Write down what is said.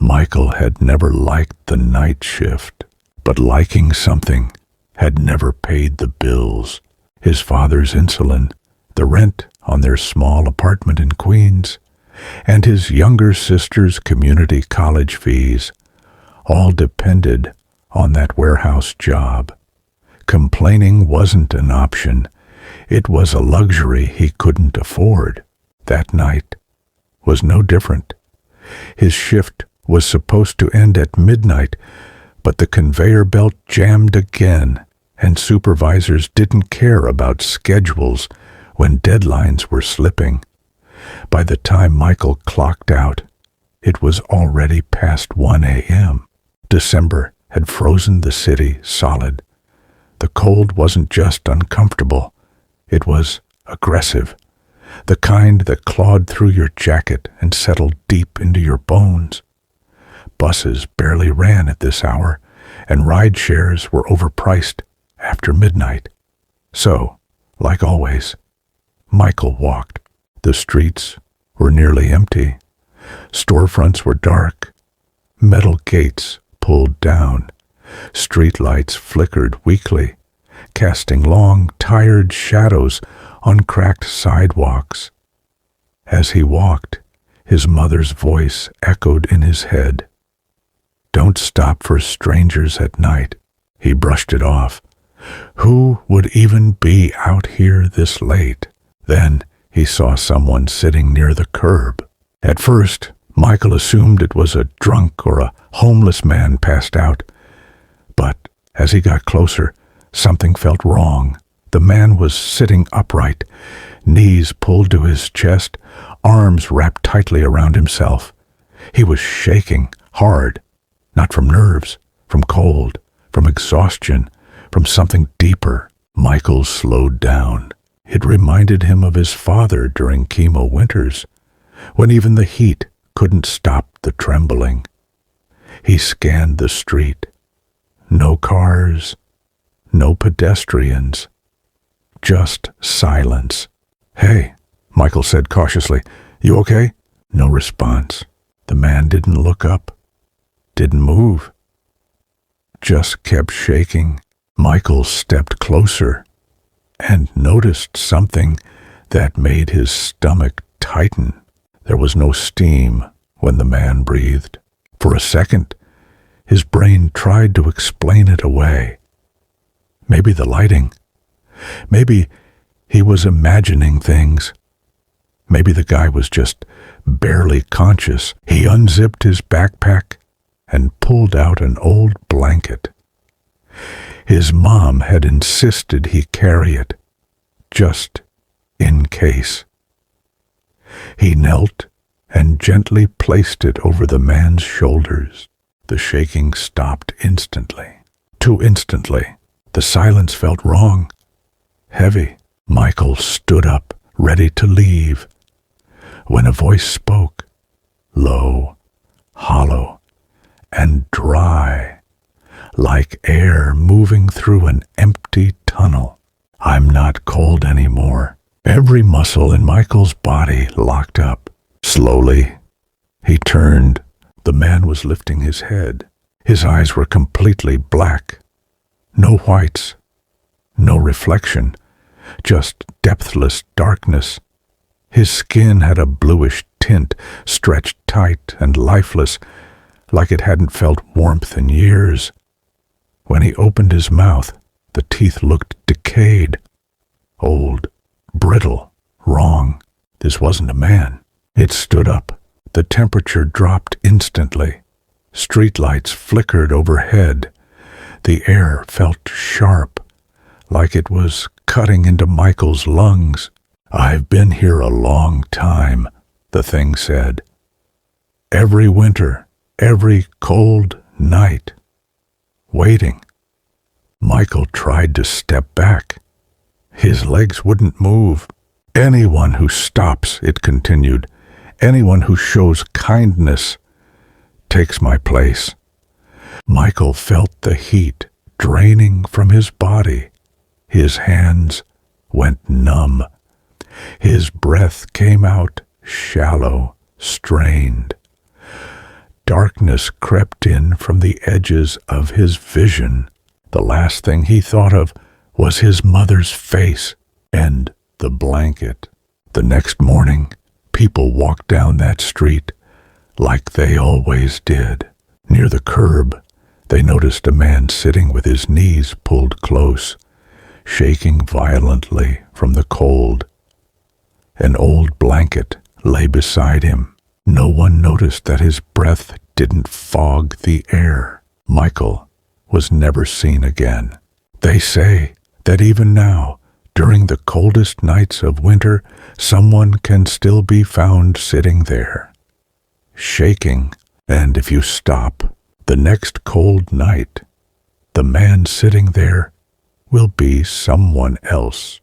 Michael had never liked the night shift, but liking something had never paid the bills. His father's insulin, the rent on their small apartment in Queens, and his younger sister's community college fees all depended on that warehouse job. Complaining wasn't an option. It was a luxury he couldn't afford. That night was no different. His shift was supposed to end at midnight, but the conveyor belt jammed again, and supervisors didn't care about schedules when deadlines were slipping. By the time Michael clocked out, it was already past 1 a.m. December had frozen the city solid. The cold wasn't just uncomfortable, it was aggressive, the kind that clawed through your jacket and settled deep into your bones. Buses barely ran at this hour, and ride shares were overpriced after midnight. So, like always, Michael walked. The streets were nearly empty. Storefronts were dark. Metal gates pulled down. Street lights flickered weakly, casting long, tired shadows on cracked sidewalks. As he walked, his mother's voice echoed in his head. "Don't stop for strangers at night." He brushed it off. Who would even be out here this late? Then he saw someone sitting near the curb. At first, Michael assumed it was a drunk or a homeless man passed out. But as he got closer, something felt wrong. The man was sitting upright, knees pulled to his chest, arms wrapped tightly around himself. He was shaking hard, not from nerves, from cold, from exhaustion, from something deeper. Michael slowed down. It reminded him of his father during chemo winters, when even the heat couldn't stop the trembling. He scanned the street. No cars, no pedestrians, just silence. "Hey," Michael said cautiously, "you okay?" No response. The man didn't look up, didn't move, just kept shaking. Michael stepped closer and noticed something that made his stomach tighten. There was no steam when the man breathed. For a second, his brain tried to explain it away. Maybe the lighting. Maybe he was imagining things. Maybe the guy was just barely conscious. He unzipped his backpack and pulled out an old blanket. His mom had insisted he carry it, just in case. He knelt and gently placed it over the man's shoulders. The shaking stopped instantly. Too instantly. The silence felt wrong, heavy. Michael stood up, ready to leave, when a voice spoke, low, hollow, and dry, like air moving through an empty tunnel. "I'm not cold anymore." Every muscle in Michael's body locked up. Slowly, he turned. The man was lifting his head. His eyes were completely black. No whites, no reflection, just depthless darkness. His skin had a bluish tint, stretched tight and lifeless, like it hadn't felt warmth in years. When he opened his mouth, the teeth looked decayed, old, brittle, wrong. This wasn't a man. It stood up. The temperature dropped instantly. Streetlights flickered overhead. The air felt sharp, like it was cutting into Michael's lungs. "I've been here a long time," the thing said. "Every winter, every cold night. Waiting." Michael tried to step back. His legs wouldn't move. "Anyone who stops," it continued, "anyone who shows kindness takes my place." Michael felt the heat draining from his body. His hands went numb. His breath came out shallow, strained. Darkness crept in from the edges of his vision. The last thing he thought of was his mother's face and the blanket. The next morning, people walked down that street like they always did. Near the curb, they noticed a man sitting with his knees pulled close, shaking violently from the cold. An old blanket lay beside him. No one noticed that his breath didn't fog the air. Michael was never seen again. They say that even now, during the coldest nights of winter, someone can still be found sitting there, shaking, and if you stop, the next cold night, the man sitting there will be someone else.